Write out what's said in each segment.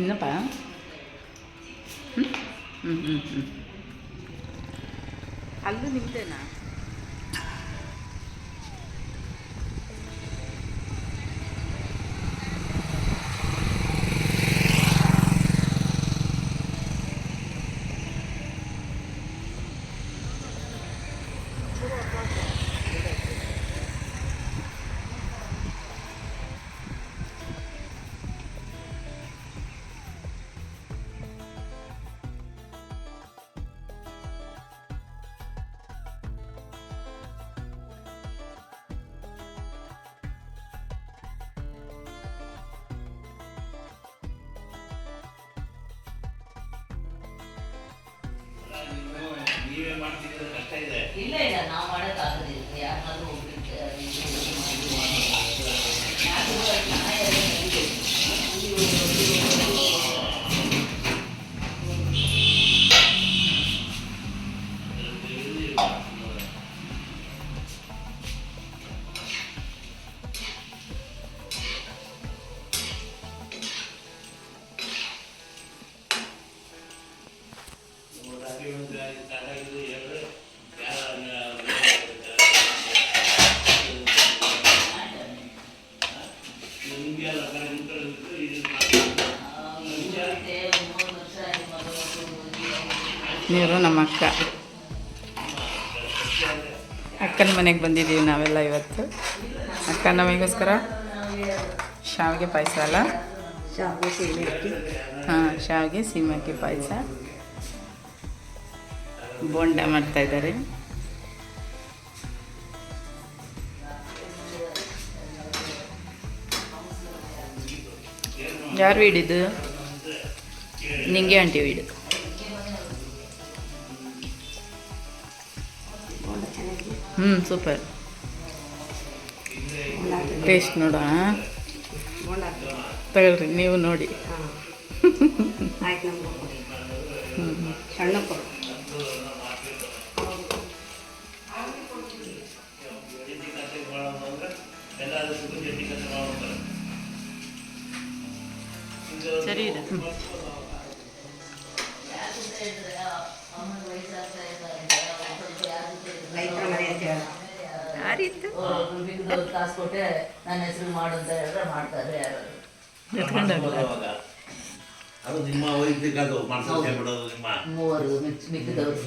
ತಿನ್ನಪ್ಪ. ಹ್ಞೂ ಹ್ಞೂ ಹ್ಞೂ ಹ್ಞೂ ಅಲ್ಲೂ ನಿಮ್ಮದೇನಾ? ಇಲ್ಲ ಇಲ್ಲ ನಾವು ಮಾಡೋಕ್ಕಾಗೋದಿಲ್ಲ ಯಾರಾದ್ರೂ ಹೋಗ್ಬಿಟ್ಟು ನೀರು ನಮ್ಮ ಅಕ್ಕನ ಮನೆಗೆ ಬಂದಿದ್ದೀವಿ ನಾವೆಲ್ಲ ಇವತ್ತು. ಅಕ್ಕ ನಮಗೋಸ್ಕರ ಶಾವಿಗೆ ಪಾಯಸ ಅಲ್ಲ? ಶಾವಿಗೆ ಸೀಮೆ ಅಕ್ಕಿ. ಹಾಂ, ಶಾವಿಗೆ ಸೀಮೆ ಅಕ್ಕಿ ಪಾಯಸ. ಬೋಂಡ ಮಾಡ್ತಾಯಿದ್ದಾರೆ. ಯಾರು ಹಿಡಿದು? ನಿಂಗೆ ಆಂಟಿ ಹಿಡು. ಸೂಪರ್ ಟೇಸ್ಟ್ ನೋಡ. ತಗೊಳ್ರಿ ನೀವು ನೋಡಿ. ಸರಿ ಇದೆ. ಕಾಸು ಕೊಟ್ಟೆ ನನ್ನ ಹೆಸರು ಮಾಡು ಅಂತ ಹೇಳಿದ್ರೆ ಮಾಡ್ತಾರೆ ಯಾರು. ಅದು ನಿಮ್ಮ ವೈದ್ಯಕ ಮೂವರು ಮಿಕ್ಕಿದವರು.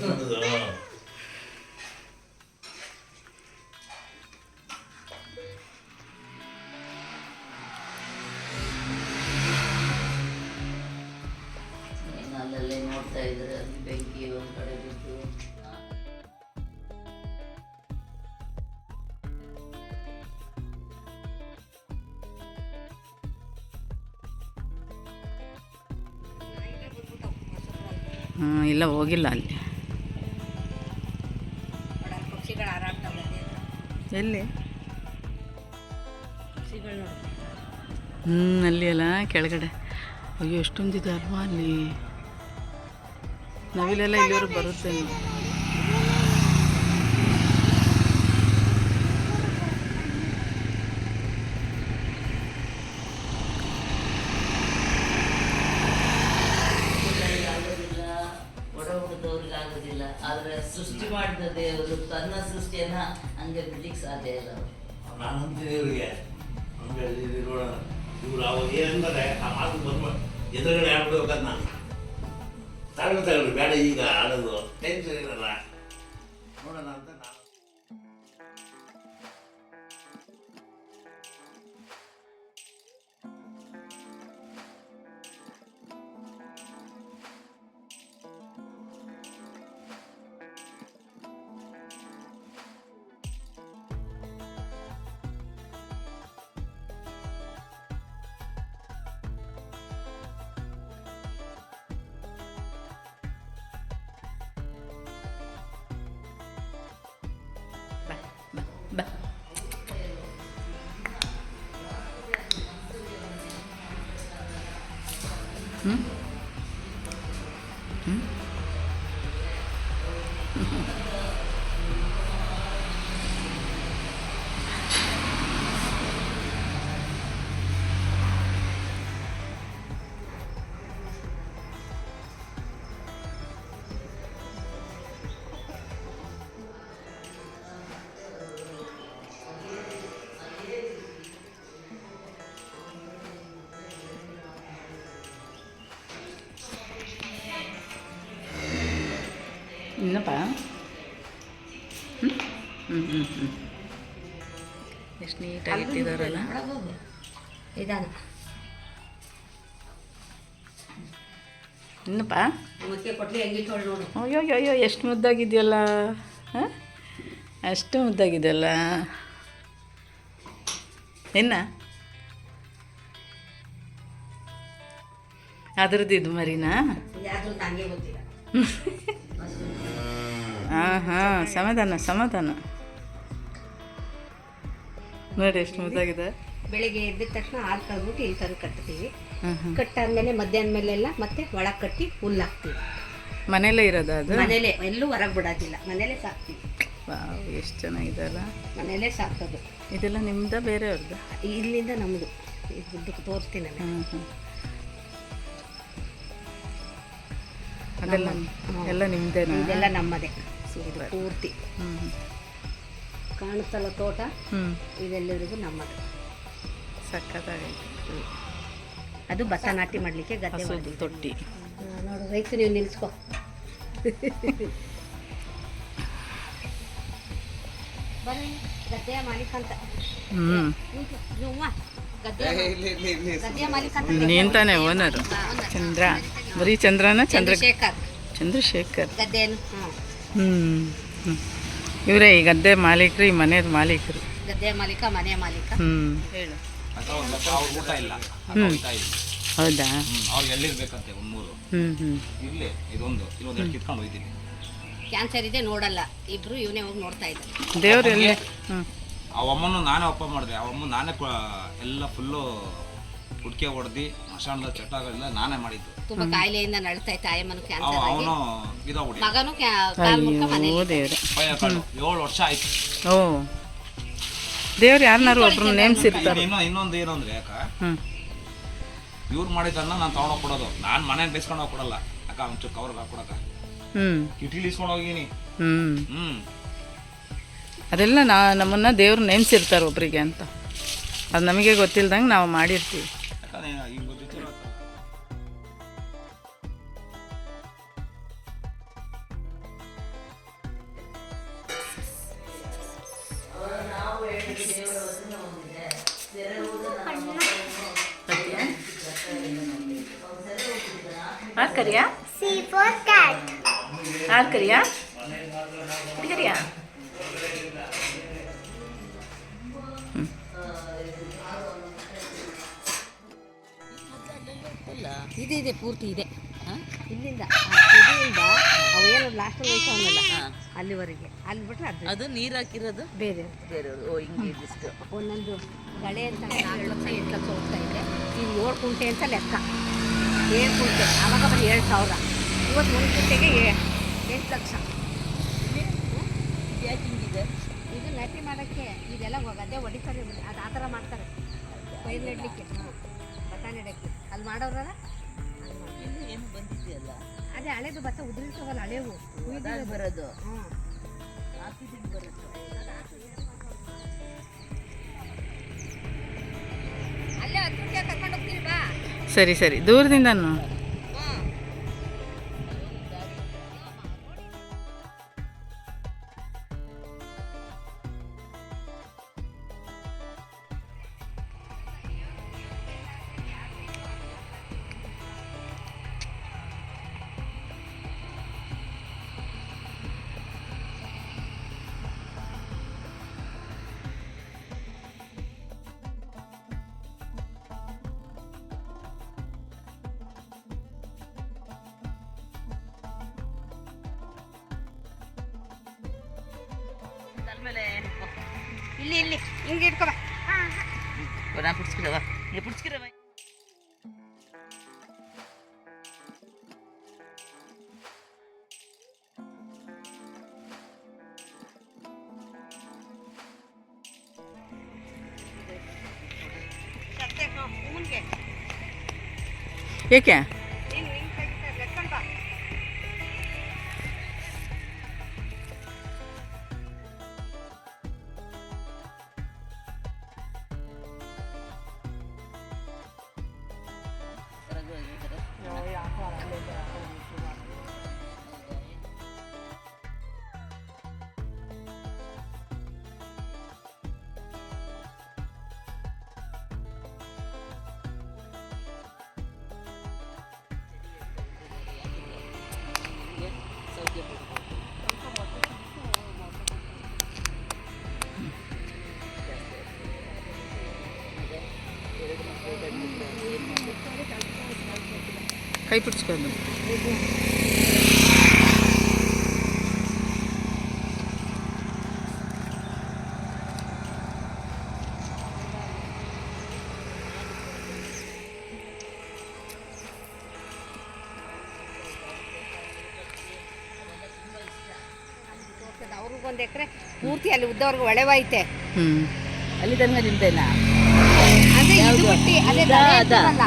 ಅಲ್ಲಲ್ಲೇ ನೋಡ್ತಾ ಇದ್ರೆ ಅಲ್ಲಿ ಬೆಂಕಿ ಒಂದು ಕಡೆ ಬಿದ್ದು. ಇಲ್ಲ ಹೋಗಿಲ್ಲ ಅಲ್ಲಿ. ಎಲ್ಲಿ? ಅಲ್ಲಿ ಅಲ್ಲ ಕೆಳಗಡೆ. ಅಯ್ಯೋ ಎಷ್ಟೊಂದಿದೆ ಅಲ್ವಾ ಅಲ್ಲಿ. ನವಿಲೆಲ್ಲ ಇಲ್ಲಿವರೆಗೆ ಬರುತ್ತೆ. ಆಗೋದಿಲ್ಲ, ಆದರೆ ಸೃಷ್ಟಿ ಮಾಡಿದ ದೇವರು ತನ್ನ ಸೃಷ್ಟಿಯನ್ನ ಹಂಗೆ ಬಿಡ್ಲಿಕ್ಕೆ ಸಾಧ್ಯ ಇಲ್ಲ. ನಾನಂತೀನಿ ಇವರಿಗೆ ಇವರು ಅವ್ರು ಏನಂದರೆ ಆ ಮಾತು ಬಂದು ಎದುರುಗಡೆ ಆಡ್ಬಿಡ್ಬೇಕಂತ ನಾನು ತಗೊಳ್ರಿ ಬೇಡ ಈಗ ಆಡೋದು ಟೆನ್ಷನ್ ಇರಲ್ಲ ನೋಡೋಣ ಅಂತ ನಾನು. ಇನ್ನಪ್ಪ ಹ್ಞೂ ಹ್ಞೂ ಹ್ಞೂ ಹ್ಞೂ ಎಷ್ಟು ನೀಟಾಗಿ ಇಟ್ಟಿದ್ದಾರಲ್ಲ. ನಿಧಾನ ಇನ್ನಪ್ಪ ಮುದ್ದೆ ಕೊಟ್ಲಿ ಹೆಂಗೆ ತೊಳ್ದು ನೋಡು. ಅಯ್ಯೋ ಅಯ್ಯೋ ಎಷ್ಟು ಮುದ್ದಾಗಿದೆಯಲ್ಲ. ಹಾಂ ಅಷ್ಟು ಮುದ್ದಾಗಿದೆಯಲ್ಲ. ಇನ್ನ ಅದ್ರದ್ದು ಇದು ಮರಿನಾ? ಯಾವ್ದು ನನಗೆ ಗೊತ್ತಿಲ್ಲ. ಹಾಂ ಹಾಂ ಸಮಾಧಾನ ಸಮಾಧಾನ. ನೋಡಿ ಎಷ್ಟು ಮುದ್ದಾಗಿದೆ. ಬೆಳಿಗ್ಗೆ ಎದ್ದ ತಕ್ಷಣ ಹಾಲು ಕಳ್ಬಿಟ್ಟು ಇಲ್ಲಿ ತಂದು ಕಟ್ತೀವಿ. ಹ್ಞೂ ಹ್ಞೂ ಕಟ್ಟಾದ್ಮೇಲೆ ಮಧ್ಯಾಹ್ನ ಮೇಲೆಲ್ಲ ಮತ್ತೆ ಒಳಗೆ ಕಟ್ಟಿ ಹುಲ್ಲು ಹಾಕ್ತೀವಿ. ಮನೇಲೇ ಇರೋದು ಅದು? ಮನೇಲೆ, ಎಲ್ಲೂ ಹೊರಗೆ ಬಿಡೋದಿಲ್ಲ, ಮನೇಲೆ ಸಾಕ್ತೀವಿ. ವಾವ್ ಎಷ್ಟು ಚೆನ್ನಾಗಿದೆ ಅಲ್ಲ. ಮನೇಲೆ ಸಾಕೋದು. ಇದೆಲ್ಲ ನಿಮ್ದ ಬೇರೆಯವ್ರದ್ದು? ಇಲ್ಲಿಂದ ನಮ್ಮದು. ಇದು ತೋರಿಸ್ತೀನಿ ನಾನು. ಹ್ಞೂ ಹ್ಞೂ ಅದೆಲ್ಲ ಎಲ್ಲ ನಿಮ್ಮದೇನಾ? ಇದೆಲ್ಲ ನಮ್ಮದೇ. ಇದು ಸೂಪರ್. ಪೂರ್ತಿ ಹ್ಞೂ ಕಾಣುತ್ತಲ್ಲ ತೋಟ, ಹ್ಞೂ ಇದೆಲ್ಲರಿಗೂ ನಮ್ಮದು. ಸಕ್ಕತ್ತಾಗೈತೆ. ಅದು ಭತ್ತ ನಾಟಿ ಮಾಡಲಿಕ್ಕೆ ಗದ್ದೆ ಹಸುದು ಮಾಡಿದ್ದು. ತೊಟ್ಟಿ. ನೋಡು ರೈತ, ನೀವು ನಿಲ್ಸ್ಕೊ. ಬರ್ರಿ, ಗದ್ದೆಯ ಮಾಲೀಕ ಅಂತ. ಹ್ಞೂ ನೀವು ಗದ್ದೆಯ ಮಾಲೀಕ ಅಂತ. ನೀನು ತಾನೇ ಓನರು? ಚಂದ್ರ, ಬರೀ ಚಂದ್ರನ? ಚಂದ್ರಶೇಖರ್ ಚಂದ್ರಶೇಖರ್. ಗದ್ದೆಯನ್ನು. ಹ್ಞೂ ಹ್ಞೂ ಇವರೇ ಈ ಗದ್ದೆ ಮಾಲೀಕರು, ಈ ಮನೆಯದು ಮಾಲೀಕರು. ಗದ್ದೆಯ ಮಾಲೀಕ, ಮನೆಯ ಮಾಲೀಕ. ಹ್ಞೂ ಹೇಳು. ಊಟ ಇಲ್ಲ, ಹ್ಞೂ ಇಲ್ಲ. ಹೌದಾ? ಅವ್ರಿಗೆ ಎಲ್ಲಿರ್ಬೇಕಂತೆ ಒಂದು 3 ಹ್ಞೂ ಹ್ಞೂ ಇಲ್ಲೇ ಇಲ್ಲೊಂದು ಎರಡು ಕಿತ್ಕೊಂಡು ಹೋಗ್ತೀನಿ. ಕ್ಯಾನ್ಸರ್ ಇದೆ, ನೋಡಲ್ಲ. ಇಬ್ರು ಇವನೇ ಹೋಗಿ ನೋಡ್ತಾ ಇದ್ದಾರೆ. ದೇವ್ರು ಎಲ್ಲಿ? ಹ್ಞೂ ಅವಮ್ಮನ್ನು ನಾನೇ ಒಪ್ಪ ಮಾಡಿದೆ. ಅವಮ್ಮ ನಾನೇ ಎಲ್ಲ ಫುಲ್ಲು ಹುಡ್ಕೆ ಹೊಡೆದು ಮಶಾಣದ ಚಟಾಗಳೆಲ್ಲ ನಾನೇ ಮಾಡಿದ್ದು. ತುಂಬಾ ಕಾಯಿಲೆಯಿಂದ ನಳ್ತಾ ಇತ್ತು ಆಯಮ್ಮನು ಕ್ಯಾನ್ಸರ್ ಆಗಿ. ಅವನು ಇದಾಗ್ಬಿಡಿ ಮಗನು ಕಾಲ್ ಮುಖ ಮನೇಲಿ. ಓ ದೇವ್ರೆ. 7 ವರ್ಷ ಆಯ್ತು. ಓ ದೇವ್ರು ಯಾರನ್ನಾರು ಒಬ್ರು ನೇಮಿಸಿರ್ತಾರೆ. ಇನ್ನೊಂದು ಏನು ಅಂದ್ರೆ ಯಾಕ ಹ್ಞೂ ಇವ್ರು ಮಾಡಿದ್ದನ್ನ ನಾನು ತಗೊಂಡೋಗಿ ಕೊಡೋದು. ನಾನು ಮನೇಲಿ ಬೇಯಿಸ್ಕೊಂಡು ಹೋಗಿ ಕೊಡಲ್ಲ. ಅಕ್ಕ ಒಂಚೂರು ಕವರ್ಗೆ ಹಾಕೊಡಕ್ಕ ಹ್ಞೂ ಕಿಟಿಲಿ ಇಸ್ಕೊಂಡು ಹೋಗಿನಿ. ಹ್ಞೂ ಅದೆಲ್ಲ ನಮ್ಮನ್ನ ದೇವ್ರು ನೇಮಿಸಿರ್ತಾರೆ ಒಬ್ರಿಗೆ ಅಂತ. ಅದು ನಮಗೆ ಗೊತ್ತಿಲ್ದಂಗೆ ನಾವು ಮಾಡಿರ್ತೀವಿ. ಯಾಕಂದ್ರೆ ಈಗ ಗೊತ್ತಿಲ್ಲ. ಆರ್ ಕರಿಯಾ? C for cat. ಆರ್ ಕರಿಯಾ? ಕರಿಯಾ? ಇದೆ ಪೂರ್ತಿ ಇದೆ. ಇಲ್ಲಿಂದ ಇಲ್ಲಿಂದ ಅವು ಏನು ಲಾಸ್ಟಲ್ಲಿ ಹೋಯ್ತವನ್ನಲ್ಲ ಅಲ್ಲಿವರೆಗೆ, ಅಲ್ಲಿ ಬಿಟ್ರೆ ಅದು ನೀರು ಹಾಕಿರೋದು ಬೇರೆ ಬೇರೆಯವರು. ಓ ಹಿಂಗೆ ಇದಿಷ್ಟು ಒಂದೊಂದು ಗಳೆ ಅಂತ 4 ಲಕ್ಷ 8 ಲಕ್ಷ ಹೋಗ್ತಾ ಇದೆ. ಈಗ 7 ಕುಂಟೆ ಅಂತ ಲೆಕ್ಕ. 7 ಕುಂಟೆ ಆವಾಗ ಬರೀ 7,000. ಇವತ್ತು 1 ಕುಂಟೆಗೆ 8 ಲಕ್ಷ. ಯಾಕೆ ಹಿಂಗಿದೆ? ಇದು ನಾಟಿ ಮಾಡೋಕ್ಕೆ ಇದೆಲ್ಲ ಗದ್ದೆ ಹೊಡಿತಾರೆ. ಅದು ಆ ಥರ ಮಾಡ್ತಾರೆ ಪೈರು ನೆಡಲಿಕ್ಕೆ, ಭತ್ತ ನೆಡೋಕ್ಕೆ. ಅಲ್ಲಿ ಮಾಡೋರಲ್ಲ ಇನ್ನು ಏನು ಬಂದಿದೆಯಲ್ಲ, ಅದೇ ಹಳೇದು ಭತ್ತ ಉದುರಿರ್ತವಲ್ಲ, ಹಳೇವು ಅದಾಗ ಬರೋದು. ಹ್ಞೂ ಹಾಕಿದ್ದೀನಿ ಬರೋದು. ಅಲ್ಲೇ 10 ನಿಮಿಷ ಕರ್ಕೊಂಡು ಹೋಗ್ತೀನಿ ಬಾ. ಸರಿ ಸರಿ, ದೂರದಿಂದ ಇಲ್ಲಿ ಇಲ್ಲಿ ಹಿಂಗೆ ಇಟ್ಕೊ ಬಾ. ನಾ ಪುಡ್ಸ್ಕಿರವ, ನೀವು ಪುಡ್ಸ್ಕಿರವ. ಏಕೆ? ಕೈ ಬಿಡಿಸ್ಕೊಂಡು ಅವ್ರಿಗೊಂದು ಎಕರೆ ಪೂರ್ತಿ ಅಲ್ಲಿ ಉದ್ದವರೆಗೂ ಒಳೆವೈತೆ. ಹ್ಞೂ ಅಲ್ಲಿ ತನಕ ನಿಂತೇನಾ? ಅಂದ್ರೆ ಇದು ಬಿಟ್ಟು ಅಲ್ಲೇ ದಡ ಇರ್ತದಲ್ಲ,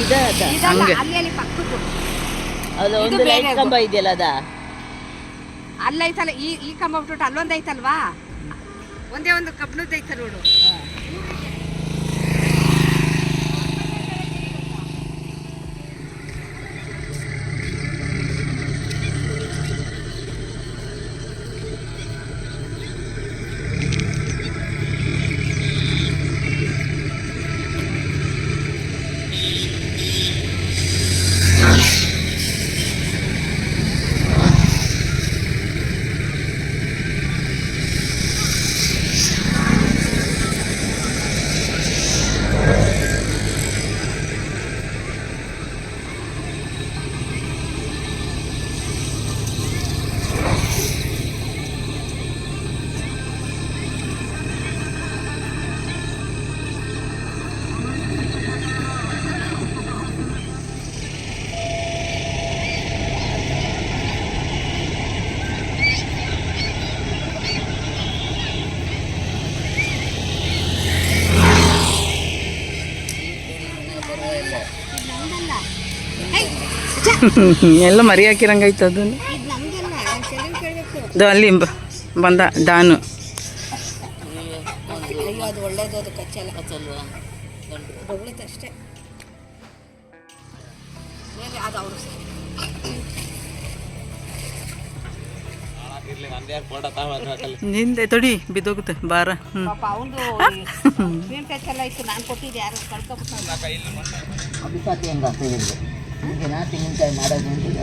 ಇದಲ್ಲ, ಹಂಗೆ. ಅಲ್ಲಿ ಪಕ್ಕದ್ದು ಅದು ಇದು ಒಂದು ಲೈಟ್ ಬೇರೆ ಕಂಬ ಇದೆಯಲ್ಲ ಅದ? ಅಲ್ಲೈತಲ್ಲ, ಈ ಕಂಬ ಬಿಟ್ಬಿಟ್ಟು ಅಲ್ಲೊಂದು ಐತಲ್ವಾ, ಒಂದೇ ಒಂದು ಕಬ್ಬಣದ್ದು ಐತೆ ನೋಡು. ಎಲ್ಲ ಮರಿ ಹಾಕಿರಂಗೈತೆ ಅದನ್ನು. ಇದು ನಮ್ದಲ್ಲ, ನಾನು ಚೆಲ್ಲಿನ ಕೇಳಬೇಕು. ಅದು ಅಲ್ಲಿ ಬಂದ ಡಾನು. ಅಯ್ಯೋ ಅದು ಒಳ್ಳೇದು, ಅದು ಕಚ್ಚಲ್ಲ, ಕಚ್ಚಲ್ವಾ? ಬೊಗಳೈತೆ ಅಷ್ಟೇ. ಬೇರೆ ಅದು ಅವರು ನಿಂದೆ ತೊಡಿ ಬಿದ್ದೋಗುತ್ತೆ ಬಾರ. ಹ್ಞೂ ಪಾಪ ಅವನು ಮೀನು ಕಚ್ಚಲ್ಲ ಇತ್ತು, ನಾನು ಕೊಟ್ಟಿದ್ದೆ, ಯಾರು ಕಳ್ಕೊಬಿಟ್ಟು ಅಭಿಸಾತಿ ಹೆಂಗೆ ಆಗ್ತದೆ? ಹೀಗೆ ನಾ ತೆಂಗಿನಕಾಯಿ ಮಾಡೋದು ಅಂತಿಲ್ಲ.